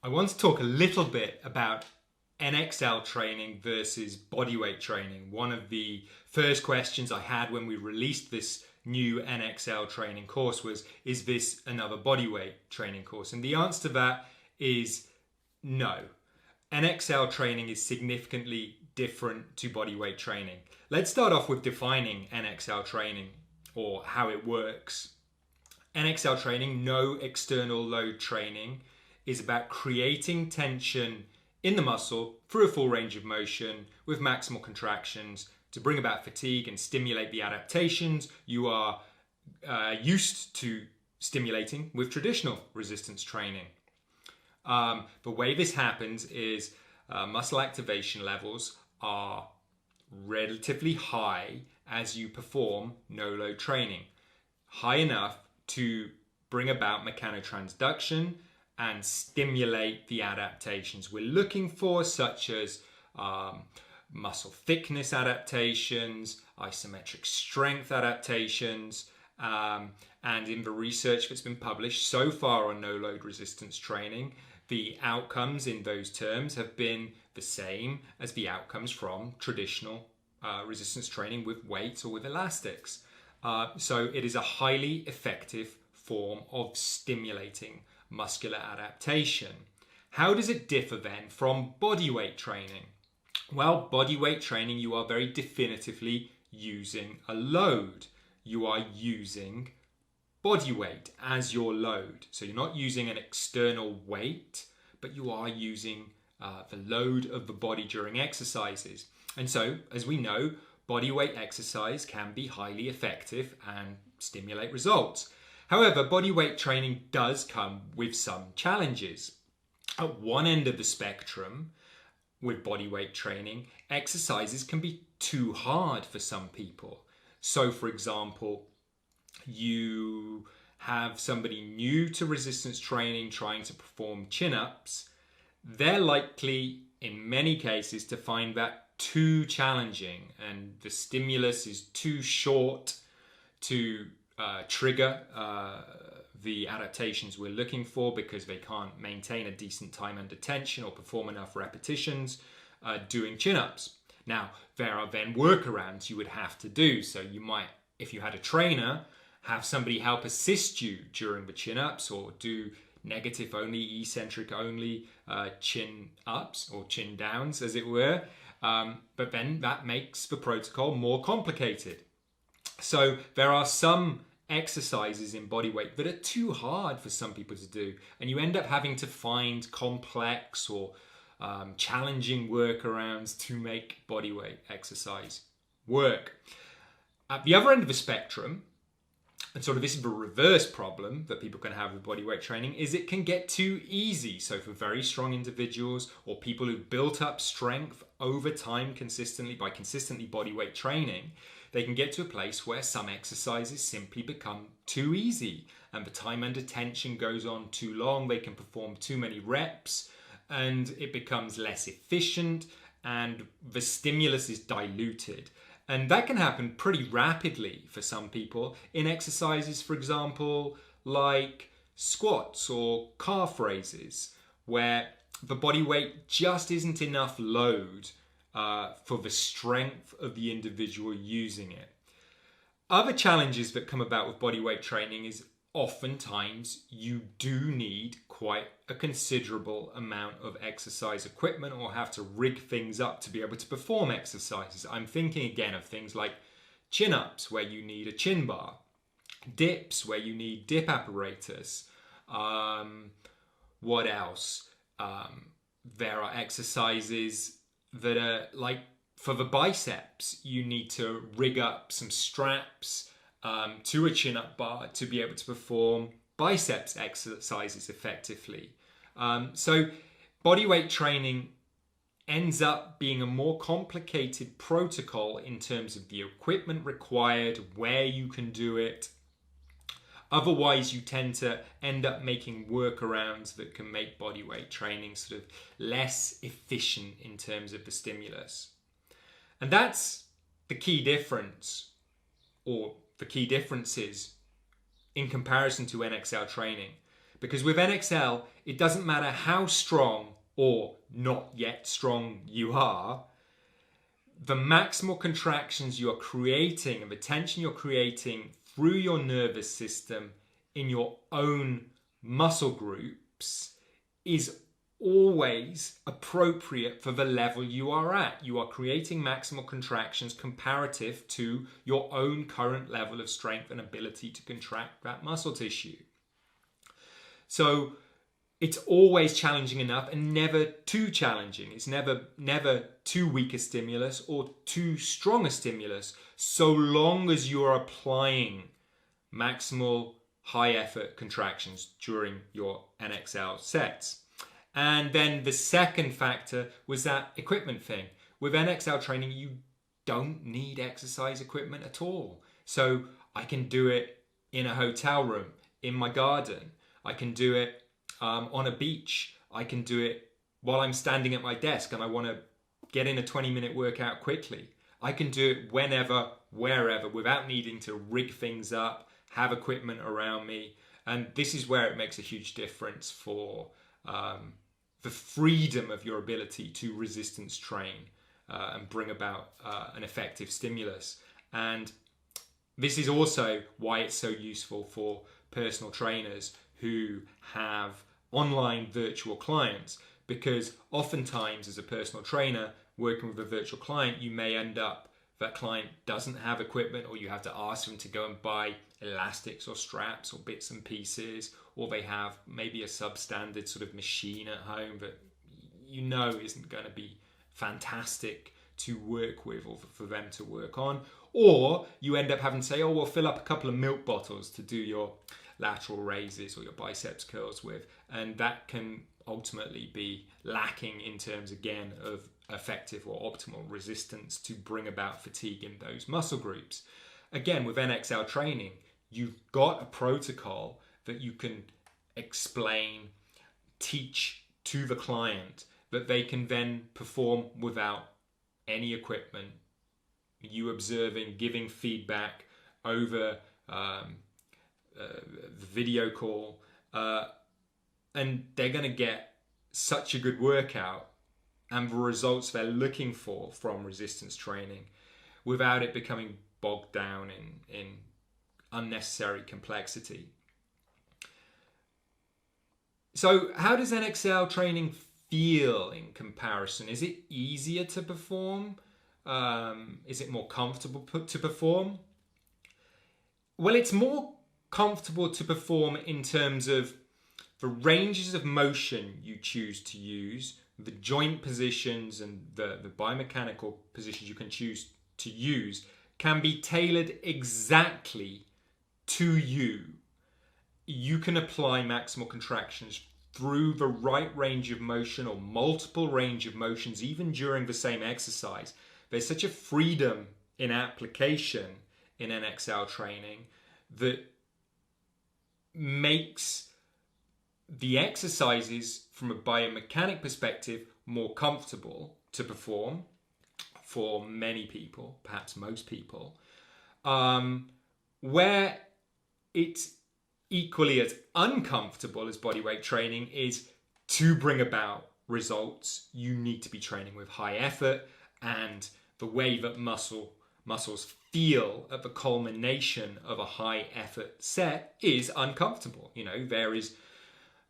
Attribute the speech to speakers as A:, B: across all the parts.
A: I want to talk a little bit about NXL training versus bodyweight training. One of the first questions I had when we released this new NXL training course was, is this another bodyweight training course? And the answer to that is no. NXL training is significantly different to bodyweight training. Let's start off with defining NXL training or how it works. NXL training, no external load training, is about creating tension in the muscle through a full range of motion with maximal contractions to bring about fatigue and stimulate the adaptations you are used to stimulating with traditional resistance training. The way this happens is muscle activation levels are relatively high as you perform no load training, high enough to bring about mechanotransduction and stimulate the adaptations we're looking for, such as muscle thickness adaptations, isometric strength adaptations, and in the research that's been published so far on no-load resistance training, the outcomes in those terms have been the same as the outcomes from traditional resistance training with weights or with elastics. So it is a highly effective form of stimulating muscular adaptation. How does it differ then from bodyweight training? Well, bodyweight training, you are very definitively using a load. You are using body weight as your load. So you're not using an external weight, but you are using the load of the body during exercises. And so, as we know, body weight exercise can be highly effective and stimulate results. However, bodyweight training does come with some challenges. At one end of the spectrum, with bodyweight training, exercises can be too hard for some people. So, for example, you have somebody new to resistance training trying to perform chin-ups. They're likely, in many cases, to find that too challenging, and the stimulus is too short to trigger the adaptations we're looking for, because they can't maintain a decent time under tension or perform enough repetitions doing chin-ups. Now, there are then workarounds you would have to do. So you might, if you had a trainer, have somebody help assist you during the chin-ups, or do negative only, eccentric only chin-ups or chin downs, as it were. But then that makes the protocol more complicated. So there are some exercises in bodyweight that are too hard for some people to do, and you end up having to find complex or challenging workarounds to make bodyweight exercise work. At the other end of the spectrum, and sort of this is the reverse problem that people can have with bodyweight training, is it can get too easy. So for very strong individuals or people who've built up strength over time consistently by consistently bodyweight training, they can get to a place where some exercises simply become too easy and the time under tension goes on too long. They can perform too many reps and it becomes less efficient and the stimulus is diluted. And that can happen pretty rapidly for some people in exercises, for example, like squats or calf raises, where the body weight just isn't enough load for the strength of the individual using it. Other challenges that come about with bodyweight training is oftentimes you do need quite a considerable amount of exercise equipment or have to rig things up to be able to perform exercises. I'm thinking again of things like chin-ups where you need a chin bar, dips where you need dip apparatus. What else? There are exercises that are like for the biceps, you need to rig up some straps to a chin-up bar to be able to perform biceps exercises effectively. So bodyweight training ends up being a more complicated protocol in terms of the equipment required, where you can do it. Otherwise, you tend to end up making workarounds that can make bodyweight training sort of less efficient in terms of the stimulus. And that's the key difference, or the key differences in comparison to NXL training. Because with NXL, it doesn't matter how strong or not yet strong you are, the maximal contractions you're creating and the tension you're creating through your nervous system in your own muscle groups is always appropriate for the level you are at. You are creating maximal contractions comparative to your own current level of strength and ability to contract that muscle tissue. So it's always challenging enough and never too challenging. It's never too weak a stimulus or too strong a stimulus, so long as you're applying maximal high effort contractions during your NXL sets. And then the second factor was that equipment thing. With NXL training, you don't need exercise equipment at all. So I can do it in a hotel room, in my garden. I can do it on a beach. I can do it while I'm standing at my desk and I want to get in a 20-minute workout quickly. I can do it whenever, wherever, without needing to rig things up, have equipment around me. And this is where it makes a huge difference for the freedom of your ability to resistance train and bring about an effective stimulus. And this is also why it's so useful for personal trainers who have online virtual clients, because oftentimes as a personal trainer working with a virtual client, you may end up that client doesn't have equipment, or you have to ask them to go and buy elastics or straps or bits and pieces, or they have maybe a substandard sort of machine at home that you know isn't going to be fantastic to work with or for them to work on. Or you end up having to say, oh, well, fill up a couple of milk bottles to do your lateral raises or your biceps curls with. And that can ultimately be lacking in terms, again, of effective or optimal resistance to bring about fatigue in those muscle groups. Again, with NXL training, you've got a protocol that you can explain, teach to the client that they can then perform without any equipment. You observing, giving feedback over the video call, and they're going to get such a good workout and the results they're looking for from resistance training without it becoming bogged down in unnecessary complexity. So how does NXL training feel in comparison? Is it easier to perform? Is it more comfortable to perform? Well, it's more comfortable to perform in terms of the ranges of motion you choose to use, the joint positions and the biomechanical positions you can choose to use can be tailored exactly to you. You can apply maximal contractions through the right range of motion or multiple range of motions, even during the same exercise. There's such a freedom in application in NXL training that makes the exercises from a biomechanic perspective more comfortable to perform for many people, perhaps most people. Where it's equally as uncomfortable as bodyweight training is to bring about results, you need to be training with high effort, and the way that muscles feel at the culmination of a high effort set is uncomfortable. You know, there is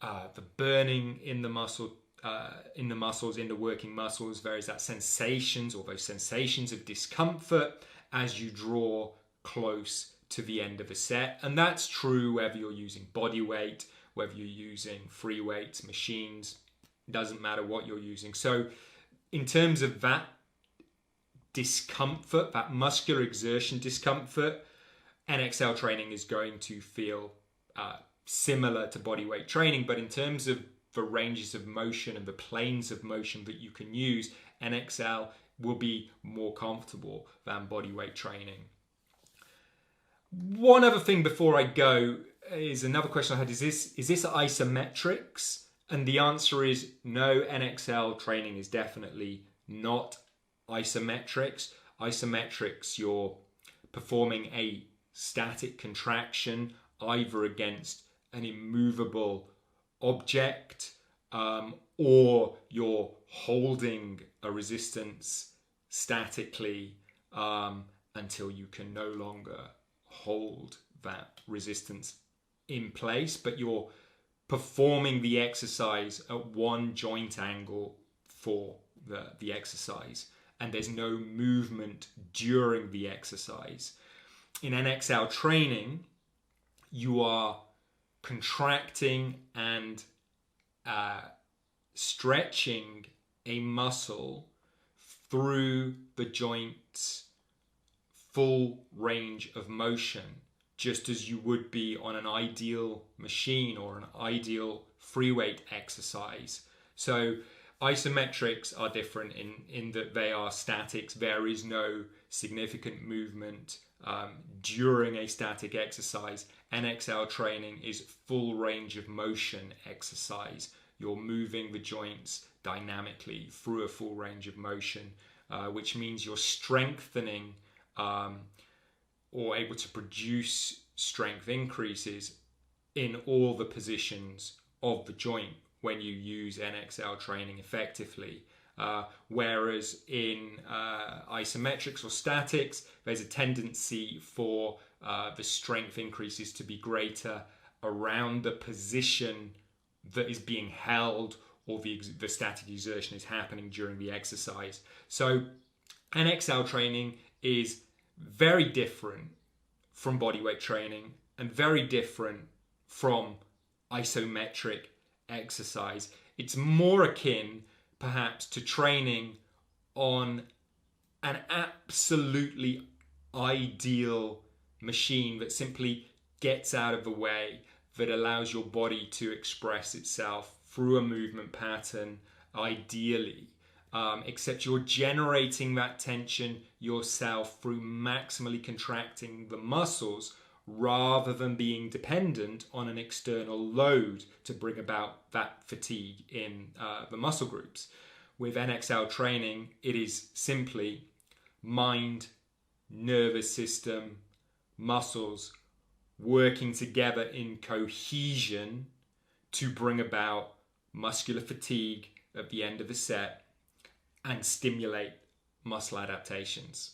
A: the burning in the muscles, in the working muscles. There is that sensations, or those sensations of discomfort as you draw close to the end of a set. And that's true whether you're using body weight, whether you're using free weights, machines, doesn't matter what you're using. So in terms of that discomfort, that muscular exertion discomfort, NXL training is going to feel similar to bodyweight training. But in terms of the ranges of motion and the planes of motion that you can use, NXL will be more comfortable than bodyweight training. One other thing before I go is another question I had. Is this isometrics? And the answer is no, NXL training is definitely not isometrics. Isometrics, you're performing a static contraction either against an immovable object, or you're holding a resistance statically until you can no longer hold that resistance in place, but you're performing the exercise at one joint angle for the exercise, and there's no movement during the exercise. In NXL training, you are contracting and stretching a muscle through the joint's full range of motion, just as you would be on an ideal machine or an ideal free weight exercise. So isometrics are different in that they are statics. There is no significant movement during a static exercise. NXL training is full range of motion exercise. You're moving the joints dynamically through a full range of motion, which means you're strengthening or able to produce strength increases in all the positions of the joint when you use NXL training effectively. Whereas in isometrics or statics, there's a tendency for the strength increases to be greater around the position that is being held or the static exertion is happening during the exercise. So NXL training is very different from bodyweight training and very different from isometric exercise. It's more akin perhaps to training on an absolutely ideal machine that simply gets out of the way, that allows your body to express itself through a movement pattern ideally, except you're generating that tension yourself through maximally contracting the muscles rather than being dependent on an external load to bring about that fatigue in the muscle groups. With NXL training, it is simply mind, nervous system, muscles working together in cohesion to bring about muscular fatigue at the end of the set and stimulate muscle adaptations.